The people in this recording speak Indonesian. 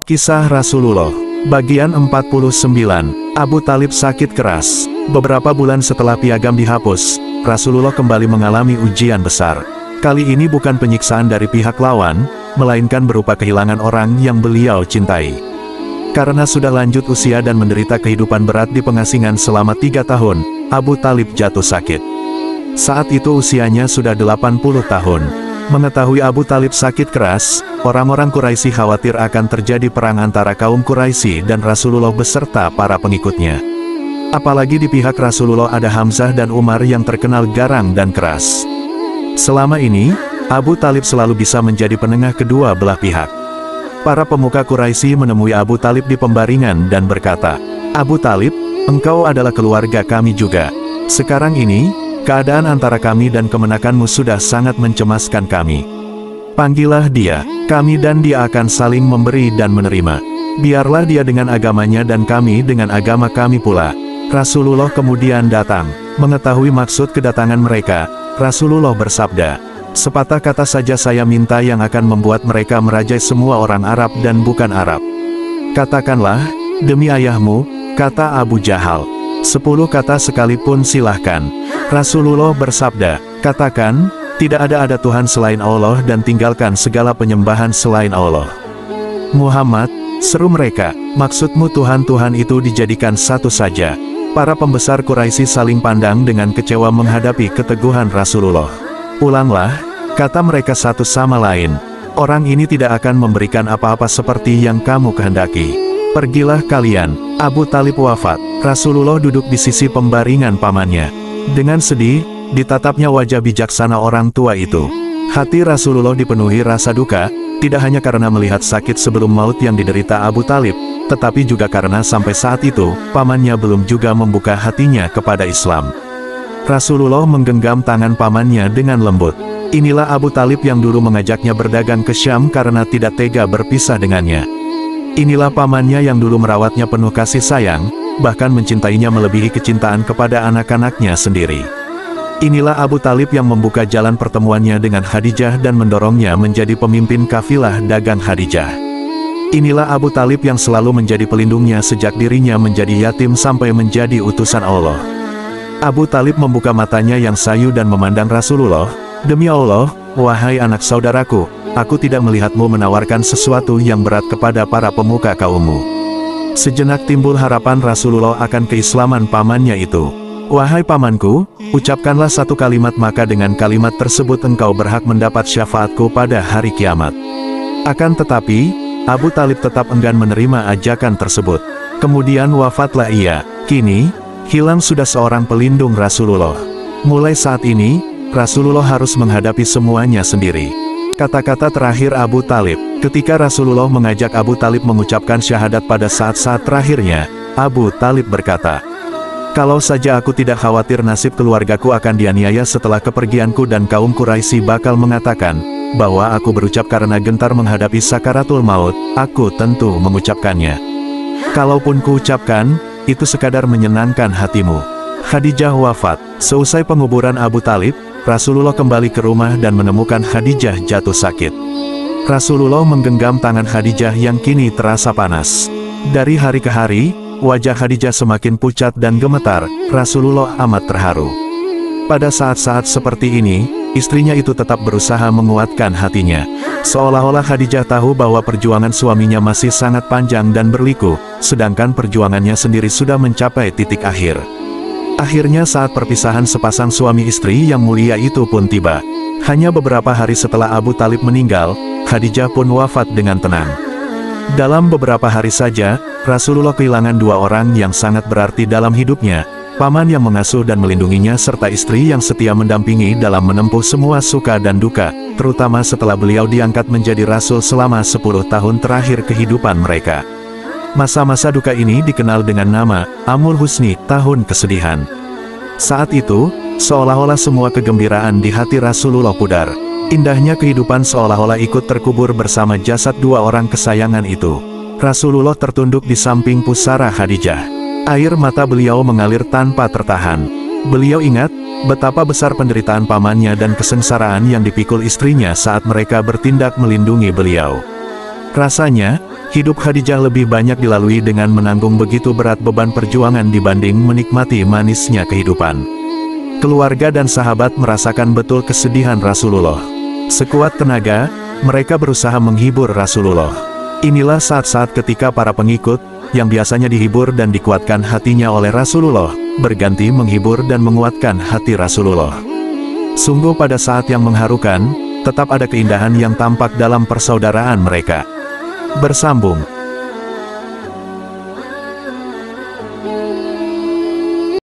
Kisah Rasulullah, bagian 49, Abu Talib sakit keras. Beberapa bulan setelah piagam dihapus, Rasulullah kembali mengalami ujian besar. Kali ini bukan penyiksaan dari pihak lawan, melainkan berupa kehilangan orang yang beliau cintai. Karena sudah lanjut usia dan menderita kehidupan berat di pengasingan selama 3 tahun, Abu Talib jatuh sakit. Saat itu usianya sudah 80 tahun. Mengetahui Abu Talib sakit keras, orang-orang Quraisy khawatir akan terjadi perang antara kaum Quraisy dan Rasulullah beserta para pengikutnya. Apalagi di pihak Rasulullah ada Hamzah dan Umar yang terkenal garang dan keras. Selama ini, Abu Talib selalu bisa menjadi penengah kedua belah pihak. Para pemuka Quraisy menemui Abu Talib di pembaringan dan berkata, "Abu Talib, engkau adalah keluarga kami juga. Sekarang ini, keadaan antara kami dan kemenakanmu sudah sangat mencemaskan kami. Panggillah dia, kami dan dia akan saling memberi dan menerima. Biarlah dia dengan agamanya dan kami dengan agama kami pula." Rasulullah kemudian datang. Mengetahui maksud kedatangan mereka, Rasulullah bersabda, "Sepatah kata saja saya minta yang akan membuat mereka merajai semua orang Arab dan bukan Arab. Katakanlah, demi ayahmu," kata Abu Jahal. 10 kata sekalipun silahkan. Rasulullah bersabda, "Katakan, tidak ada Tuhan selain Allah dan tinggalkan segala penyembahan selain Allah." "Muhammad," seru mereka, "maksudmu Tuhan-Tuhan itu dijadikan satu saja." Para pembesar Quraisy saling pandang dengan kecewa menghadapi keteguhan Rasulullah. "Ulanglah," kata mereka satu sama lain, "orang ini tidak akan memberikan apa-apa seperti yang kamu kehendaki. Pergilah kalian." Abu Talib wafat. Rasulullah duduk di sisi pembaringan pamannya. Dengan sedih, ditatapnya wajah bijaksana orang tua itu. Hati Rasulullah dipenuhi rasa duka, tidak hanya karena melihat sakit sebelum maut yang diderita Abu Talib, tetapi juga karena sampai saat itu, pamannya belum juga membuka hatinya kepada Islam. Rasulullah menggenggam tangan pamannya dengan lembut. Inilah Abu Talib yang dulu mengajaknya berdagang ke Syam karena tidak tega berpisah dengannya. Inilah pamannya yang dulu merawatnya penuh kasih sayang, bahkan mencintainya melebihi kecintaan kepada anak-anaknya sendiri. Inilah Abu Talib yang membuka jalan pertemuannya dengan Khadijah dan mendorongnya menjadi pemimpin kafilah dagang Khadijah. Inilah Abu Talib yang selalu menjadi pelindungnya sejak dirinya menjadi yatim sampai menjadi utusan Allah. Abu Talib membuka matanya yang sayu dan memandang Rasulullah, "Demi Allah, wahai anak saudaraku, aku tidak melihatmu menawarkan sesuatu yang berat kepada para pemuka kaummu." Sejenak timbul harapan Rasulullah akan keislaman pamannya itu. "Wahai pamanku, ucapkanlah satu kalimat maka dengan kalimat tersebut engkau berhak mendapat syafaatku pada hari kiamat." Akan tetapi, Abu Talib tetap enggan menerima ajakan tersebut. Kemudian wafatlah ia. Kini, hilang sudah seorang pelindung Rasulullah. Mulai saat ini, Rasulullah harus menghadapi semuanya sendiri. Kata-kata terakhir Abu Talib, ketika Rasulullah mengajak Abu Talib mengucapkan syahadat pada saat-saat terakhirnya, Abu Talib berkata, "Kalau saja aku tidak khawatir nasib keluargaku akan dianiaya setelah kepergianku dan kaum Quraisy bakal mengatakan bahwa aku berucap karena gentar menghadapi sakaratul maut, aku tentu mengucapkannya. Kalaupun kuucapkan, itu sekadar menyenangkan hatimu." Khadijah wafat. Seusai penguburan Abu Talib, Rasulullah kembali ke rumah dan menemukan Khadijah jatuh sakit. Rasulullah menggenggam tangan Khadijah yang kini terasa panas. Dari hari ke hari, wajah Khadijah semakin pucat dan gemetar. Rasulullah amat terharu. Pada saat-saat seperti ini, istrinya itu tetap berusaha menguatkan hatinya. Seolah-olah Khadijah tahu bahwa perjuangan suaminya masih sangat panjang dan berliku, sedangkan perjuangannya sendiri sudah mencapai titik akhir. Akhirnya saat perpisahan sepasang suami istri yang mulia itu pun tiba. Hanya beberapa hari setelah Abu Talib meninggal, Khadijah pun wafat dengan tenang. Dalam beberapa hari saja, Rasulullah kehilangan 2 orang yang sangat berarti dalam hidupnya, paman yang mengasuh dan melindunginya serta istri yang setia mendampingi dalam menempuh semua suka dan duka, terutama setelah beliau diangkat menjadi Rasul selama 10 tahun terakhir kehidupan mereka. Masa-masa duka ini dikenal dengan nama Amul Husni, tahun kesedihan. Saat itu, seolah-olah semua kegembiraan di hati Rasulullah pudar. Indahnya kehidupan seolah-olah ikut terkubur bersama jasad 2 orang kesayangan itu. Rasulullah tertunduk di samping pusara Khadijah. Air mata beliau mengalir tanpa tertahan. Beliau ingat betapa besar penderitaan pamannya dan kesengsaraan yang dipikul istrinya saat mereka bertindak melindungi beliau. Rasanya, Hidup Khadijah lebih banyak dilalui dengan menanggung begitu berat beban perjuangan dibanding menikmati manisnya kehidupan. Keluarga dan sahabat merasakan betul kesedihan Rasulullah. Sekuat tenaga, mereka berusaha menghibur Rasulullah. Inilah saat-saat ketika para pengikut, yang biasanya dihibur dan dikuatkan hatinya oleh Rasulullah, berganti menghibur dan menguatkan hati Rasulullah. Sungguh pada saat yang mengharukan, tetap ada keindahan yang tampak dalam persaudaraan mereka. Bersambung.